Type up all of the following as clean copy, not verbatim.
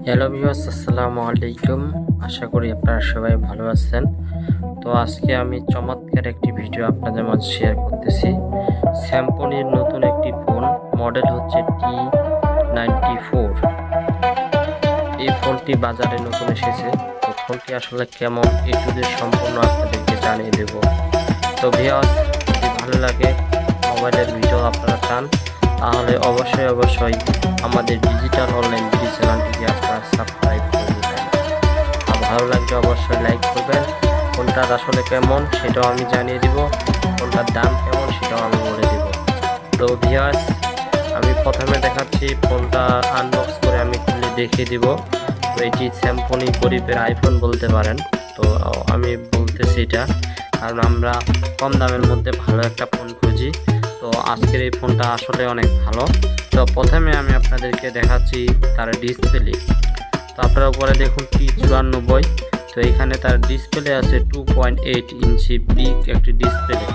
Hello viewers, আসসালামু আলাইকুম। আশা করি আপনারা সবাই ভালো আছেন। তো আজকে আমি চমৎকার একটি ভিডিও আপনাদের মাঝে শেয়ার করতেছি। স্যামসংয়ের নতুন একটি ফোন, মডেল হচ্ছে T94। এই ফোনটি বাজারে নতুন এসেছে। তো ফোনটি আসলে কেমন একটু সম্পূর্ণ আপনাদেরকে জানিয়ে দেব। তো ভিউয়ার্স, যদি ভালো লাগে মোবাইলের ভিডিও আপনারা চান, তাহলে অবশ্যই আমাদের ডিজিটাল অনলাইন ভিডিও চ্যানেলটিকে আপনারা সাবস্ক্রাইব করে দেবেন। আর ভালো লাগলে অবশ্যই লাইক করবেন। ফোনটার আসলে কেমন সেটাও আমি জানিয়ে দিব, ফোনটার দাম কেমন সেটাও আমি বলে দেব। তো ভিউয়ার্স, আমি প্রথমে দেখাচ্ছি ফোনটা আনবক্স করে আমি খুলে দেখিয়ে দিব। তো এটি স্যামসং গরিবের আইফোন বলতে পারেন। তো আমি বলতেছি এটা কারণ আমরা কম দামের মধ্যে ভালো একটা ফোন খুঁজি। তো আজকের এই ফোনটা আসলে অনেক ভালো। তো প্রথমে আমি আপনাদেরকে দেখাচ্ছি তার ডিসপ্লে। তো আপনারা উপরে দেখুন T94। তো এখানে তার ডিসপ্লে আছে 2.8 ইঞ্চি বিগ একটি ডিসপ্লে।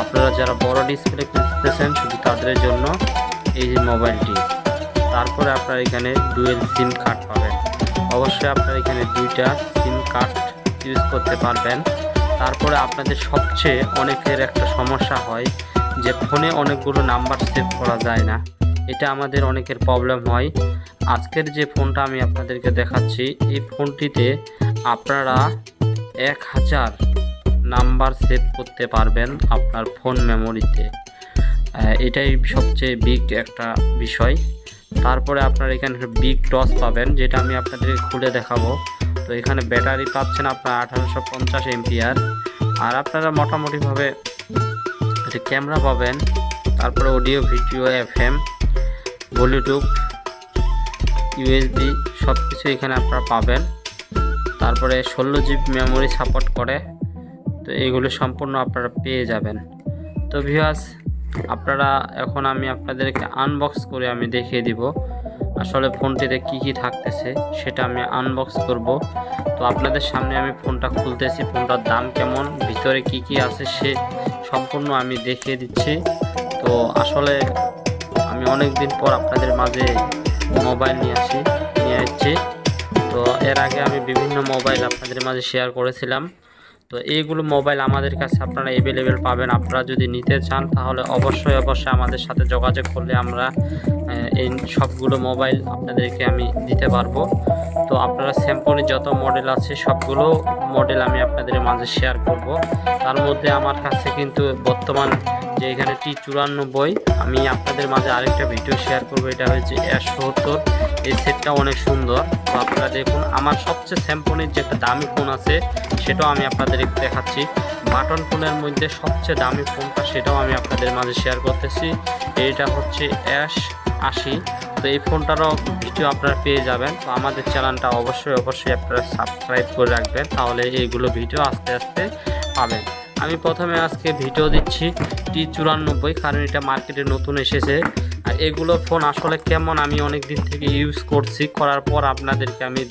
আপনারা যারা বড় ডিসপ্লে খুঁজতেছেন শুধু তাদের জন্য এই যে মোবাইলটি। তারপরে আপনারা এখানে ডুয়েল সিম কার্ড পাবেন। অবশ্যই আপনারা এখানে দুইটা সিম কার্ড ইউজ করতে পারবেন। তারপরে আপনাদের সবচেয়ে অনেকের একটা সমস্যা হয় যে ফোনে অনেকগুলো নাম্বার সেভ করা যায় না, এটা আমাদের অনেকের প্রবলেম হয়। আজকের যে ফোনটা আমি আপনাদেরকে দেখাচ্ছি, এই ফোনটিতে আপনারা 1000 নাম্বার সেভ করতে পারবেন আপনার ফোন মেমোরিতে। এটাই সবচেয়ে বিগ একটা বিষয়। তারপরে আপনারা এখানে বিগ টস পাবেন, যেটা আমি আপনাদেরকে খুলে দেখাবো। তো এখানে ব্যাটারি পাচ্ছেন আপনার 1850 এমপিআর। আর আপনারা মোটামুটিভাবে ক্যামেরা পাবেন। তারপরে audio, video, FM, Bluetooth, USB সব কিছু এখানে আপনারা পাবেন। তারপরে 16 GB মেমোরি সাপোর্ট করে। তো এইগুলো সম্পূর্ণ আপনারা পেয়ে যাবেন। তো ভিউয়ার্স, আপনারা এখন আমি আপনাদেরকে আনবক্স করে আমি দেখিয়ে দিব আসলে ফোনটিতে কি থাকতেছে, সেটা আমি আনবক্স করব। তো আপনাদের সামনে আমি ফোনটা খুলতেছি, ফোনটার দাম কেমন, ভিতরে কি আছে সে সম্পূর্ণ আমি দেখিয়ে দিচ্ছি। তো আসলে আমি অনেক দিন পর আপনাদের মাঝে মোবাইল নিয়ে আসছি। তো এর আগে আমি বিভিন্ন মোবাইল আপনাদের মাঝে শেয়ার করেছিলাম। তো এইগুলো মোবাইল আমাদের কাছে আপনারা অ্যাভেলেবেল পাবেন। আপনারা যদি নিতে চান তাহলে অবশ্যই আমাদের সাথে যোগাযোগ করলে আমরা এই সবগুলো মোবাইল আপনাদেরকে আমি দিতে পারবো। তো আপনারা স্যামসংয়ের যত মডেল আছে সবগুলো মডেল আমি আপনাদের মাঝে শেয়ার করব। তার মধ্যে আমার কাছে কিন্তু বর্তমান যে এখানে T94, আমি আপনাদের মাঝে আরেকটা ভিডিও শেয়ার করব, এটা হচ্ছে S70। এই সেটটা অনেক সুন্দর। তো আপনারা দেখুন, আমার সবচেয়ে স্যামসংয়ের যে একটা দামি ফোন আছে সেটাও আমি আপনাদের দেখাচ্ছি। বাটন ফোনের মধ্যে সবচেয়ে দামি ফোনটা, সেটাও আমি আপনাদের মাঝে শেয়ার করতেছি। এইটা হচ্ছে S80। তো এই ফোনটারও ভিডিও আপনারা পেয়ে যাবেন। তো আমাদের চ্যানেলটা অবশ্যই আপনারা সাবস্ক্রাইব করে রাখবেন, তাহলে এইগুলো ভিডিও আস্তে আস্তে পাবেন। আমি প্রথমে আজকে ভিডিও দিচ্ছি T94, কারণ এটা মার্কেটে নতুন এসেছে। আর এগুলো ফোন আসলে কেমন আমি অনেক দিন থেকে ইউজ করছি, করার পর আপনাদেরকে আমি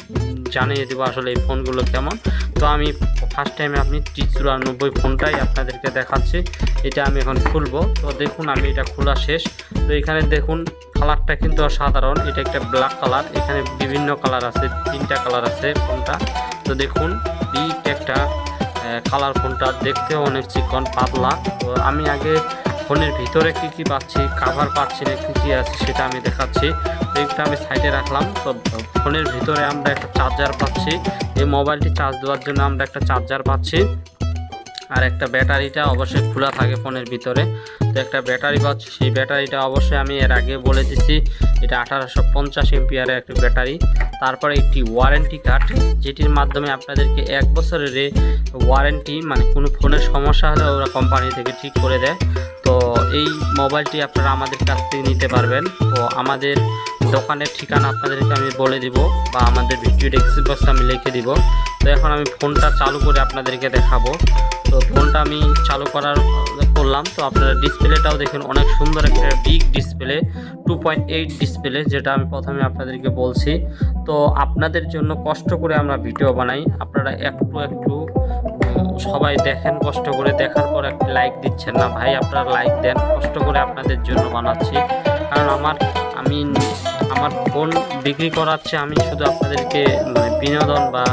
জানিয়ে দেবো আসলে এই ফোনগুলো কেমন। তো আমি ফার্স্ট টাইমে আপনি T94 ফোনটাই আপনাদেরকে দেখাচ্ছি। এটা আমি এখন খুলবো। তো দেখুন, আমি এটা খোলা শেষ। তো এখানে দেখুন কালারটা কিন্তু অসাধারণ। এটা একটা ব্ল্যাক কালার, এখানে বিভিন্ন কালার আছে, 3টা কালার আছে ফোনটা। তো দেখুন বিগ একটা কালার, ফোনটা দেখতেও অনেক চিকন পাতলা। তো আমি আগে ফোনের ভিতরে কি পাচ্ছি, কাভার পাচ্ছি না, কি আছে সেটা আমি দেখাচ্ছি। তো এটা আমি সাইডে রাখলাম। তো ফোনের ভিতরে আমরা একটা চার্জার পাচ্ছি, এই মোবাইলটি চার্জ দেওয়ার জন্য আমরা একটা চার্জার পাচ্ছি। আর একটা ব্যাটারিটা অবশ্যই খোলা থাকে ফোনের ভিতরে। তো একটা ব্যাটারি পাচ্ছি, সেই ব্যাটারিটা অবশ্যই আমি এর আগে বলে দিচ্ছি, এটা 1850 এমপিআরের একটা ব্যাটারি। তারপরে একটি ওয়ারেন্টি কার্ড, যেটির মাধ্যমে আপনাদেরকে 1 বছরের ওয়ারেন্টি, মানে কোনো ফোনের সমস্যা হলে ওরা কোম্পানি থেকে ঠিক করে দেয়। তো এই মোবাইলটি আপনারা আমাদের কাছ থেকে নিতে পারবেন। তো আমাদের দোকানের ঠিকানা আপনাদেরকে আমি বলে দিব, বা আমাদের ভিডিও ডেসক্রিপশন বক্সে আমি লিখে দিব। তো এখন আমি ফোনটা চালু করে আপনাদেরকে দেখাবো। তো ফোনটা আমি চালু করলাম। তো আপনারা ডিসপ্লেটাও দেখুন, অনেক সুন্দর একটা বিগ ডিসপ্লে, 2.8 ডিসপ্লে, যেটা আমি প্রথমে আপনাদেরকে বলছি। তো আপনাদের জন্য কষ্ট করে আমরা ভিডিও বানাই, আপনারা একটু সবাই দেখেন, কষ্ট করে দেখার পর একটা লাইক দিচ্ছেন না ভাই, আপনারা লাইক দেন। কষ্ট করে আপনাদের জন্য বানাচ্ছি, কারণ আমি আমার ফোন বিক্রি করাচ্ছে, আমি শুধু আপনাদেরকে মানে বিনোদন বা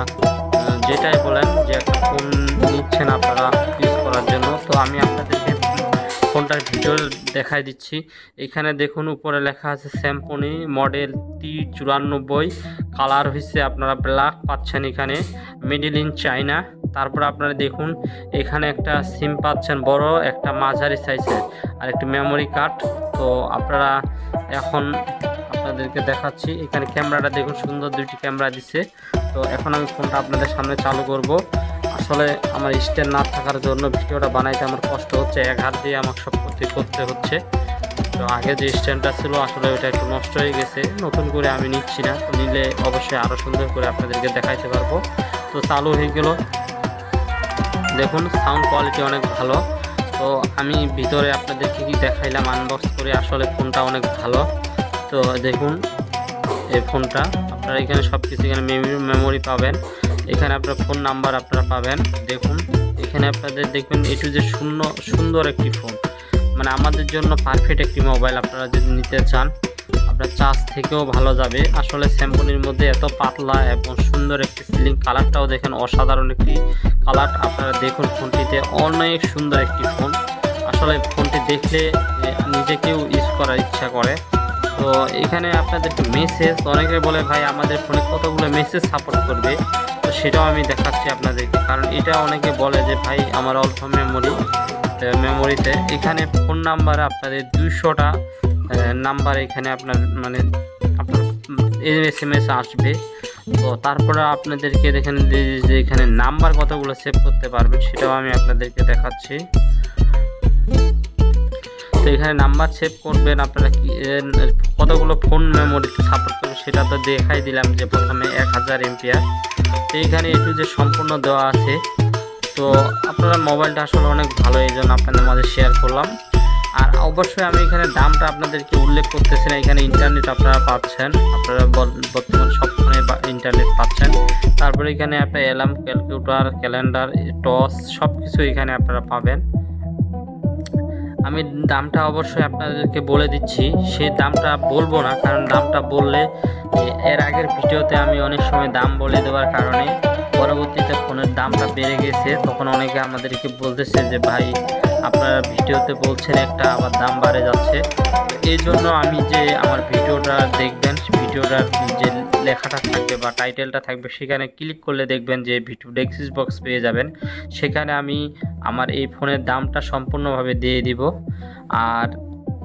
যেটাই বলেন যে একটা ফোন নিচ্ছেন আপনারা ইউজ করার জন্য, তো আমি আপনাদেরকে ফোনটার ভিডিও দেখাই দিচ্ছি। এখানে দেখুন উপরে লেখা আছে স্যামসং মডেল T94, কালার হচ্ছে আপনারা ব্ল্যাক পাচ্ছেন, এখানে মিডল ইন চায়না। তারপর আপনারা দেখুন এখানে একটা সিম পাচ্ছেন বড়, একটা মাঝারি সাইজের, আর একটা মেমোরি কার্ড। তো আপনারা এখন আপনাদেরকে দেখাচ্ছি, এখানে ক্যামেরাটা দেখুন, সুন্দর দুইটি ক্যামেরা দিচ্ছে। তো এখন আমি ফোনটা আপনাদের সামনে চালু করব। আসলে আমার স্ট্যান্ড না থাকার জন্য ভিডিওটা বানাইতে আমার কষ্ট হচ্ছে, এক হাত দিয়ে আমার সব করতে হচ্ছে। তো আগে যে স্ট্যান্ডটা ছিল আসলে ওটা একটু নষ্ট হয়ে গেছে, নতুন করে আমি নিচ্ছি না, তো নিলে অবশ্যই আরও সুন্দর করে আপনাদেরকে দেখাইতে পারবো। তো চালু হয়ে গেল, দেখুন সাউন্ড কোয়ালিটি অনেক ভালো। তো আমি ভিতরে আপনাদেরকে কি দেখাইলাম আনবক্স করে, আসলে ফোনটা অনেক ভালো। তো দেখুন এই ফোনটা আপনারা এখানে সব কিছু, এখানে মেমোরি পাবেন, এখানে আপনার ফোন নাম্বার আপনারা পাবেন। দেখুন এখানে আপনাদের দেখবেন একটু যে সুন্দর একটি ফোন, মানে আমাদের জন্য পারফেক্ট একটি মোবাইল। আপনারা যদি নিতে চান আপনার চার্জ থেকেও ভালো যাবে। আসলে স্যামসংয়ের মধ্যে এত পাতলা এবং সুন্দর একটি সিলিং, কালারটাও দেখেন অসাধারণ একটি কালার। আপনারা দেখুন ফোনটিতে অনেক সুন্দর একটি ফোন, আসলে ফোনটি দেখলে নিজেকেও ইউজ করার ইচ্ছা করে। তো এখানে আপনাদেরকে মেসেজ, অনেকে বলে ভাই আমাদের ফোনে কতগুলো মেসেজ সাপোর্ট করবে, তো সেটাও আমি দেখাচ্ছি আপনাদেরকে। কারণ এটা অনেকে বলে যে ভাই আমার অল্প মেমোরিতে এখানে ফোন নাম্বারে আপনাদের 200টা নাম্বার এখানে আপনার মানে আপনার SMS আসবে। তো তারপরে আপনাদেরকে দেখেন যে এখানে নাম্বার কতগুলো সেভ করতে পারবেন সেটাও আমি আপনাদেরকে দেখাচ্ছি। তো এখানে নাম্বার সেভ করবেন আপনারা, কি কতগুলো ফোন মেমোরিতে সাপোর্ট করবে সেটা তো দেখাই দিলাম, যে প্রথমে 1000 MB। তো এইখানে একটু যে সম্পূর্ণ দেওয়া আছে। তো আপনারা মোবাইলটা আসলে অনেক ভালো, এই জন্য আপনাদের মাঝে শেয়ার করলাম। আর অবশ্যই আমি এখানে দামটা আপনাদেরকে উল্লেখ করতেছি না, এখানে ইন্টারনেট আপনারা পাচ্ছেন, আপনারা বর্তমান সব ফোনে ইন্টারনেট পাচ্ছেন। তারপরে এখানে আপনার অ্যালার্ম, ক্যালকুলেটর, ক্যালেন্ডার, টর্চ সব কিছু এখানে আপনারা পাবেন। আমি দামটা অবশ্যই আপনাদেরকে বলে দিচ্ছি, সেই দামটা বলবো না, কারণ দামটা বললে এর আগের ভিডিওতে আমি অনেক সময় দাম বলে দেওয়ার কারণে পরবর্তীতে ফোনের দামটা বেড়ে গেছে। তখন অনেকে আমাদেরকে বলতেছে যে ভাই আপনারা ভিডিওতে বলছেন একটা, আবার দাম বাড়ে যাচ্ছে। এই জন্য আমি যে আমার ভিডিওটা দেখবেন, ভিডিওটার যে লেখাটা থাকবে বা টাইটেলটা থাকবে সেখানে ক্লিক করলে দেখবেন যে ভিডিও ডেসক্রিপশন বক্স পেয়ে যাবেন, সেখানে আমি আমার এই ফোনের দামটা সম্পূর্ণভাবে দিয়ে দিব। আর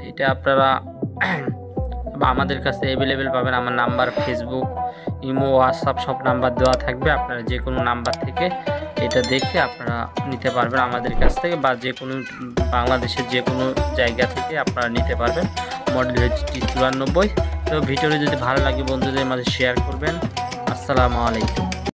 এটা আপনারা বা আমাদের কাছে অ্যাভেলেবেল পাবেন, আমার নাম্বার, ফেসবুক, ইমো, হোয়াটসঅ্যাপ সব নাম্বার দেওয়া থাকবে। আপনারা যে কোনো নাম্বার থেকে এটা দেখে আপনারা নিতে পারবেন আমাদের কাছ থেকে, বা যে কোনো বাংলাদেশের যে কোনো জায়গা থেকে আপনারা নিতে পারবেন। মডেল হচ্ছে T94। তো ভিডিওটি যদি ভালো লাগে বন্ধুদের মাঝে শেয়ার করবেন। আসসালামু আলাইকুম।